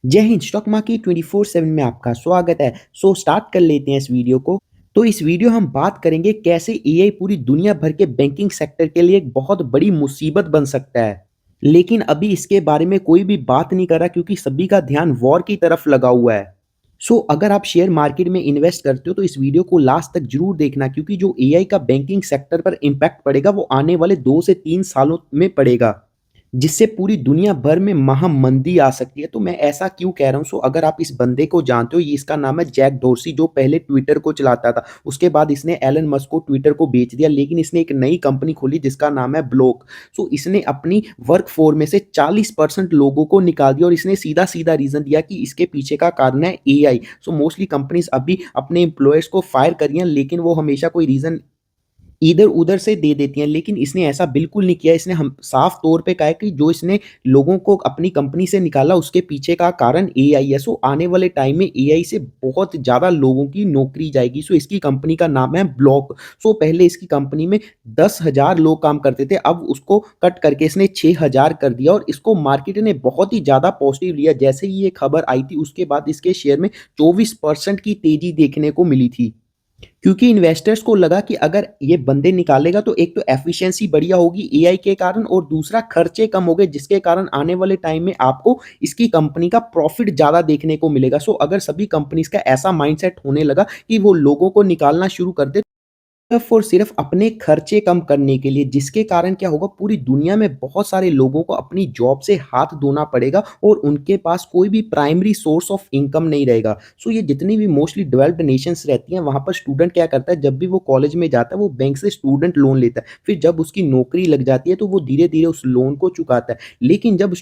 जय Hind. Stock market 24/7 में आपका स्वागत है। स्टार्ट कर लेते हैं इस वीडियो को। तो इस वीडियो हम बात करेंगे कैसे एआई पूरी दुनिया भर के बैंकिंग सेक्टर के लिए एक बहुत बड़ी मुसीबत बन सकता है। लेकिन अभी इसके बारे में कोई भी बात नहीं कर रहा क्योंकि सभी का ध्यान वॉर की तरफ लगा हुआ है। अगर आप शेयर मार्केट में इन्वेस्ट करते हो तो इस वीडियो को लास्ट तक जरूर देखना क्योंकि जो एआई का बैंकिंग सेक्टर पर इम्पैक्ट पड़ेगा वो आने वाले 2 से 3 सालों में पड़ेगा, जिससे पूरी दुनिया भर में महामंदी आ सकती है। तो मैं ऐसा क्यों कह रहा हूँ? अगर आप इस बंदे को जानते हो, ये इसका नाम है जैक डोर्सी, जो पहले ट्विटर को चलाता था। उसके बाद इसने एलन मस्क को ट्विटर को बेच दिया, लेकिन इसने एक नई कंपनी खोली जिसका नाम है ब्लॉक। इसने अपनी वर्क फोर्स में से 40% लोगों को निकाल दिया और इसने सीधा सीधा रीजन दिया कि इसके पीछे का कारण है एआई। मोस्टली कंपनीज अभी अपने एम्प्लॉयर्स को फायर कर रही हैं, लेकिन वो हमेशा कोई रीजन इधर-उधर से दे देती हैं, लेकिन इसने ऐसा बिल्कुल नहीं किया। इसने हम साफ तौर पे कहा है कि जो इसने लोगों को अपनी कंपनी से निकाला उसके पीछे का कारण एआई है। आने वाले टाइम में एआई से बहुत ज़्यादा लोगों की नौकरी जाएगी। इसकी कंपनी का नाम है ब्लॉक। पहले इसकी कंपनी में 10,000 लोग काम करते थे, अब उसको कट करके इसने 6,000 कर दिया और इसको मार्केट ने बहुत ही ज़्यादा पॉजिटिव लिया। जैसे ही ये खबर आई थी उसके बाद इसके शेयर में 24% की तेज़ी देखने को मिली थी। क्योंकि इन्वेस्टर्स को लगा कि अगर ये बंदे निकालेगा तो एक तो एफिशिएंसी बढ़िया होगी एआई के कारण और दूसरा खर्चे कम हो गए, जिसके कारण आने वाले टाइम में आपको इसकी कंपनी का प्रॉफिट ज़्यादा देखने को मिलेगा। अगर सभी कंपनीज का ऐसा माइंडसेट होने लगा कि वो लोगों को निकालना शुरू कर दे सिर्फ और सिर्फ अपने खर्चे कम करने के लिए, जिसके कारण क्या होगा, पूरी दुनिया में बहुत सारे लोगों को अपनी जॉब से हाथ धोना पड़ेगा और उनके पास कोई भी प्राइमरी सोर्स ऑफ इनकम नहीं रहेगा। ये जितनी भी मोस्टली डेवलप्ड नेशंस रहती हैं वहाँ पर स्टूडेंट क्या करता है, जब भी वो कॉलेज में जाता है वो बैंक से स्टूडेंट लोन लेता है, फिर जब उसकी नौकरी लग जाती है तो वो धीरे धीरे उस लोन को चुकाता है। लेकिन जब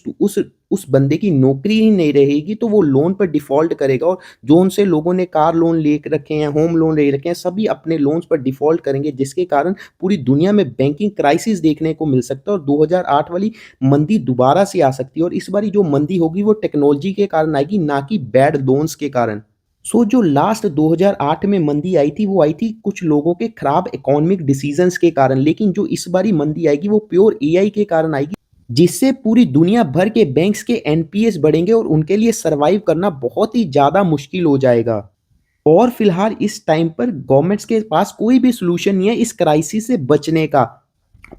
उस बंदे की नौकरी ही नहीं रहेगी तो वो लोन पर डिफॉल्ट करेगा और जो उनसे लोगों ने कार लोन ले रखे हैं, होम लोन ले रखे हैं, सभी अपने लोन्स पर डिफॉल्ट करेंगे, जिसके कारण पूरी दुनिया में बैंकिंग क्राइसिस देखने को मिल सकता है और 2008 वाली मंदी दोबारा से आ सकती है। और इस बारी जो मंदी होगी वो टेक्नोलॉजी के कारण आएगी, ना कि बैड लोन्स के कारण। जो लास्ट 2008 में मंदी आई थी वो आई थी कुछ लोगों के खराब इकोनॉमिक डिसीजंस के कारण, लेकिन जो इस बारी मंदी आएगी वो प्योर एआई के कारण आएगी, जिससे पूरी दुनिया भर के बैंक्स के एनपीएस बढ़ेंगे और उनके लिए सर्वाइव करना बहुत ही ज़्यादा मुश्किल हो जाएगा। और फिलहाल इस टाइम पर गवर्नमेंट्स के पास कोई भी सॉल्यूशन नहीं है इस क्राइसिस से बचने का।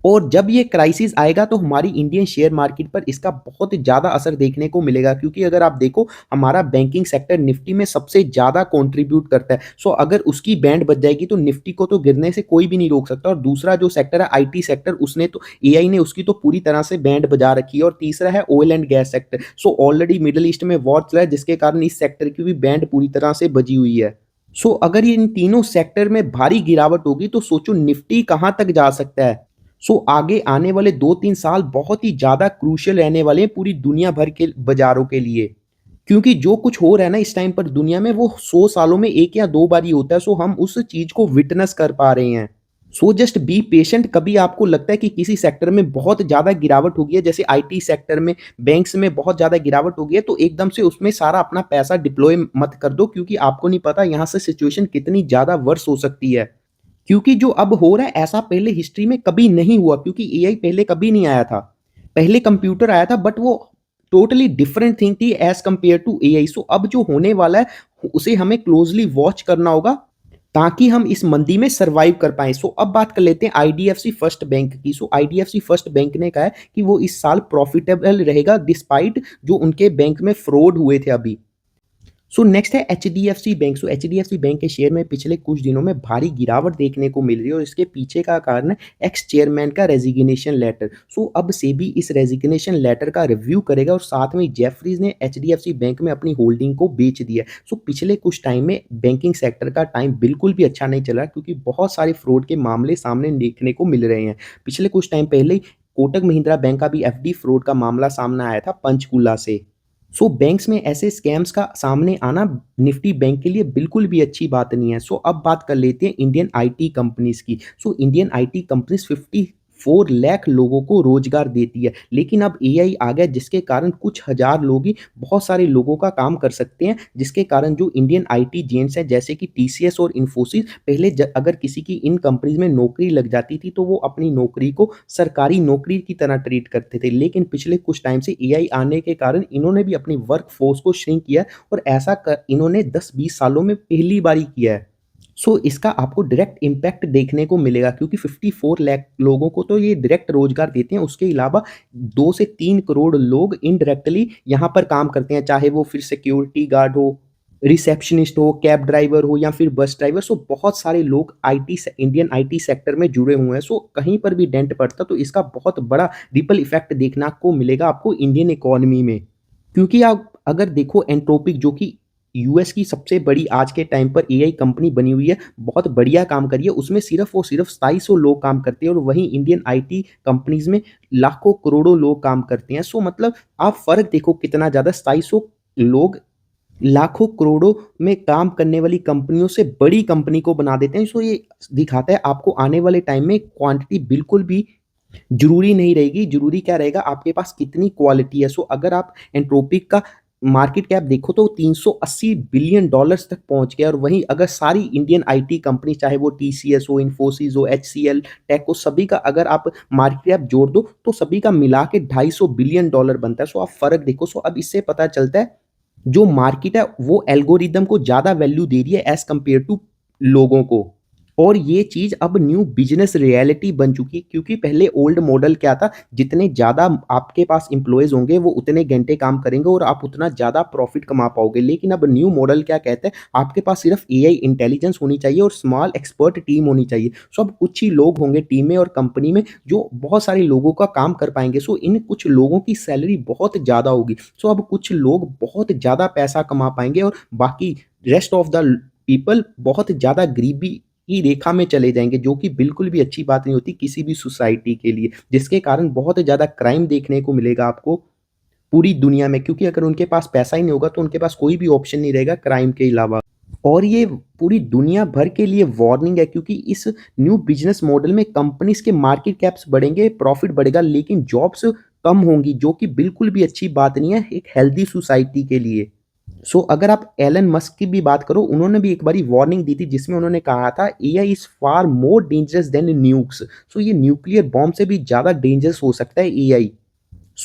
और जब ये क्राइसिस आएगा तो हमारी इंडियन शेयर मार्केट पर इसका बहुत ज़्यादा असर देखने को मिलेगा, क्योंकि अगर आप देखो हमारा बैंकिंग सेक्टर निफ्टी में सबसे ज़्यादा कंट्रीब्यूट करता है। अगर उसकी बैंड बच जाएगी तो निफ्टी को तो गिरने से कोई भी नहीं रोक सकता। और दूसरा जो सेक्टर है आईटी सेक्टर, उसने तो एआई ने उसकी तो पूरी तरह से बैंड बजा रखी है। और तीसरा है oil and gas sector. Already middle east में वॉर चला है, जिसके कारण इस सेक्टर की भी बैंड पूरी तरह से बजी हुई है। अगर ये इन तीनों सेक्टर में भारी गिरावट होगी तो सोचो निफ्टी कहाँ तक जा सकता है। आगे आने वाले 2-3 साल बहुत ही ज़्यादा क्रूशियल रहने वाले हैं पूरी दुनिया भर के बाज़ारों के लिए। क्योंकि जो कुछ हो रहा है ना इस टाइम पर दुनिया में वो 100 सालों में 1 या 2 बार ही होता है। हम उस चीज़ को विटनेस कर पा रहे हैं। Just be patient. कभी आपको लगता है कि किसी सेक्टर में बहुत ज़्यादा गिरावट हो गई है, जैसे आईटी सेक्टर में, बैंक्स में बहुत ज़्यादा गिरावट हो गई है, तो एकदम से उसमें सारा अपना पैसा डिप्लॉय मत कर दो, क्योंकि आपको नहीं पता यहाँ से सिचुएशन कितनी ज़्यादा वर्स हो सकती है। क्योंकि जो अब हो रहा है ऐसा पहले हिस्ट्री में कभी नहीं हुआ, क्योंकि एआई पहले कभी नहीं आया था। पहले कंप्यूटर आया था बट वो टोटली डिफरेंट थिंग थी एज़ कंपेयर टू एआई। अब जो होने वाला है उसे हमें क्लोज़ली वॉच करना होगा ताकि हम इस मंदी में सर्वाइव कर पाएँ। अब बात कर लेते हैं आईडीएफसी फर्स्ट बैंक की। आईडीएफसी फर्स्ट बैंक ने कहा है कि वो इस साल प्रॉफिटेबल रहेगा डिस्पाइट जो उनके बैंक में फ्रॉड हुए थे अभी। नेक्स्ट है एचडीएफसी बैंक। एचडीएफसी बैंक के शेयर में पिछले कुछ दिनों में भारी गिरावट देखने को मिल रही है और इसके पीछे का कारण है एक्स चेयरमैन का रेजिग्नेशन लेटर। अब सेबी इस रेजिग्नेशन लेटर का रिव्यू करेगा और साथ में जेफरीज ने एचडीएफसी बैंक में अपनी होल्डिंग को बेच दिया। पिछले कुछ टाइम में बैंकिंग सेक्टर का टाइम बिल्कुल भी अच्छा नहीं चला, क्योंकि बहुत सारे फ्रॉड के मामले सामने देखने को मिल रहे हैं। पिछले कुछ टाइम पहले ही कोटक महिंद्रा बैंक का भी एफडी फ्रॉड का मामला सामने आया था पंचकूला से। बैंक्स में ऐसे स्कैम्स का सामने आना निफ्टी बैंक के लिए बिल्कुल भी अच्छी बात नहीं है। अब बात कर लेते हैं इंडियन आईटी कंपनीज की। इंडियन आईटी कंपनीज 4 लाख लोगों को रोज़गार देती है। लेकिन अब एआई आ गया जिसके कारण कुछ हज़ार लोग ही बहुत सारे लोगों का काम कर सकते हैं, जिसके कारण जो इंडियन आईटी जेंट्स हैं जैसे कि टीसीएस और इन्फोसिस पहले अगर किसी की इन कंपनीज़ में नौकरी लग जाती थी तो वो अपनी नौकरी को सरकारी नौकरी की तरह ट्रीट करते थे। लेकिन पिछले कुछ टाइम से एआई आने के कारण इन्होंने भी अपनी वर्क फ़ोर्स को श्रिंक किया और ऐसा इन्होंने 10-20 सालों में पहली बार ही किया है। इसका आपको डायरेक्ट इम्पैक्ट देखने को मिलेगा क्योंकि 54 लाख लोगों को तो ये डायरेक्ट रोज़गार देते हैं, उसके अलावा 2 से 3 करोड़ लोग इनडायरेक्टली यहाँ पर काम करते हैं, चाहे वो फिर सिक्योरिटी गार्ड हो, रिसेप्शनिस्ट हो, कैब ड्राइवर हो या फिर बस ड्राइवर। बहुत सारे लोग इंडियन आईटी सेक्टर में जुड़े हुए हैं। कहीं पर भी डेंट पड़ता तो इसका बहुत बड़ा रिपल इफ़ेक्ट देखना को मिलेगा आपको इंडियन इकोनॉमी में। क्योंकि आप अगर देखो एंट्रोपिक जो कि यूएस की सबसे बड़ी आज के टाइम पर एआई कंपनी बनी हुई है, बहुत बढ़िया काम कर रही है। उसमें सिर्फ़ और सिर्फ़ 2700 लोग काम करते हैं और वहीं इंडियन आईटी कंपनीज़ में लाखों करोड़ों लोग काम करते हैं। मतलब आप फ़र्क देखो कितना ज़्यादा 2700 लोग लाखों करोड़ों में काम करने वाली कंपनियों से बड़ी कंपनी को बना देते हैं। ये दिखाता है आपको आने वाले टाइम में क्वांटिटी बिल्कुल भी ज़रूरी नहीं रहेगी, ज़रूरी क्या रहेगा आपके पास कितनी क्वालिटी है। अगर आप एंट्रोपिक का मार्केट कैप देखो तो 380 बिलियन डॉलर्स तक पहुँच गया और वहीं अगर सारी इंडियन आईटी कंपनी चाहे वो टीसीएस हो, इन्फोसिस हो, एचसीएल, टेक हो, सभी का अगर आप मार्केट कैप जोड़ दो तो सभी का मिला के 250 बिलियन डॉलर बनता है। आप फ़र्क देखो। अब इससे पता चलता है जो मार्केट है वो एल्गोरिदम को ज़्यादा वैल्यू दे रही है एज़ कंपेयर टू लोगों को। और ये चीज़ अब न्यू बिज़नेस रियलिटी बन चुकी है क्योंकि पहले ओल्ड मॉडल क्या था, जितने ज़्यादा आपके पास एम्प्लॉइज़ होंगे वो उतने घंटे काम करेंगे और आप उतना ज़्यादा प्रॉफ़िट कमा पाओगे। लेकिन अब न्यू मॉडल क्या कहता है, आपके पास सिर्फ़ एआई इंटेलिजेंस होनी चाहिए और स्मॉल एक्सपर्ट टीम होनी चाहिए। अब कुछ ही लोग होंगे टीम में और कंपनी में जो बहुत सारे लोगों का काम कर पाएँगे। इन कुछ लोगों की सैलरी बहुत ज़्यादा होगी। अब कुछ लोग बहुत ज़्यादा पैसा कमा पाएँगे और बाकी रेस्ट ऑफ द पीपल बहुत ज़्यादा गरीबी की रेखा में चले जाएँगे, जो कि बिल्कुल भी अच्छी बात नहीं होती किसी भी सोसाइटी के लिए, जिसके कारण बहुत ज़्यादा क्राइम देखने को मिलेगा आपको पूरी दुनिया में क्योंकि अगर उनके पास पैसा ही नहीं होगा, तो उनके पास कोई भी ऑप्शन नहीं रहेगा क्राइम के अलावा। और ये पूरी दुनिया भर के लिए वार्निंग है क्योंकि इस न्यू बिज़नेस मॉडल में कंपनीज़ के मार्केट कैप्स बढ़ेंगे, प्रॉफ़िट बढ़ेगा, लेकिन जॉब्स कम होंगी, जो कि बिल्कुल भी अच्छी बात नहीं है एक हेल्दी सोसाइटी के लिए। अगर आप एलन मस्क की भी बात करो, उन्होंने भी एक बारी वार्निंग दी थी जिसमें उन्होंने कहा था AI is far more dangerous than nukes. ये न्यूक्लियर बॉम्ब से भी ज़्यादा डेंजरस हो सकता है एआई।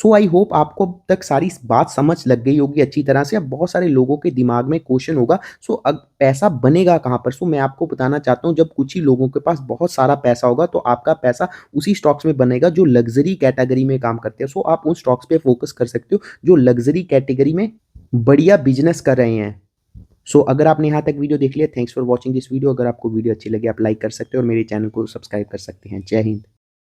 आई होप आपको अब तक सारी बात समझ लग गई होगी अच्छी तरह से। अब बहुत सारे लोगों के दिमाग में क्वेश्चन होगा, अब पैसा बनेगा कहाँ पर? मैं आपको बताना चाहता हूँ, जब कुछ ही लोगों के पास बहुत सारा पैसा होगा तो आपका पैसा उसी स्टॉक्स में बनेगा जो लग्ज़री कैटेगरी में काम करते हैं। आप उन स्टॉक्स पे फ़ोकस कर सकते हो जो लग्ज़री कैटेगरी में बढ़िया बिज़नेस कर रहे हैं। अगर आपने यहाँ तक वीडियो देख लिया, thanks for watching this video. अगर आपको वीडियो अच्छी लगी आप लाइक कर सकते हो और मेरे चैनल को सब्सक्राइब कर सकते हैं। जय हिंद।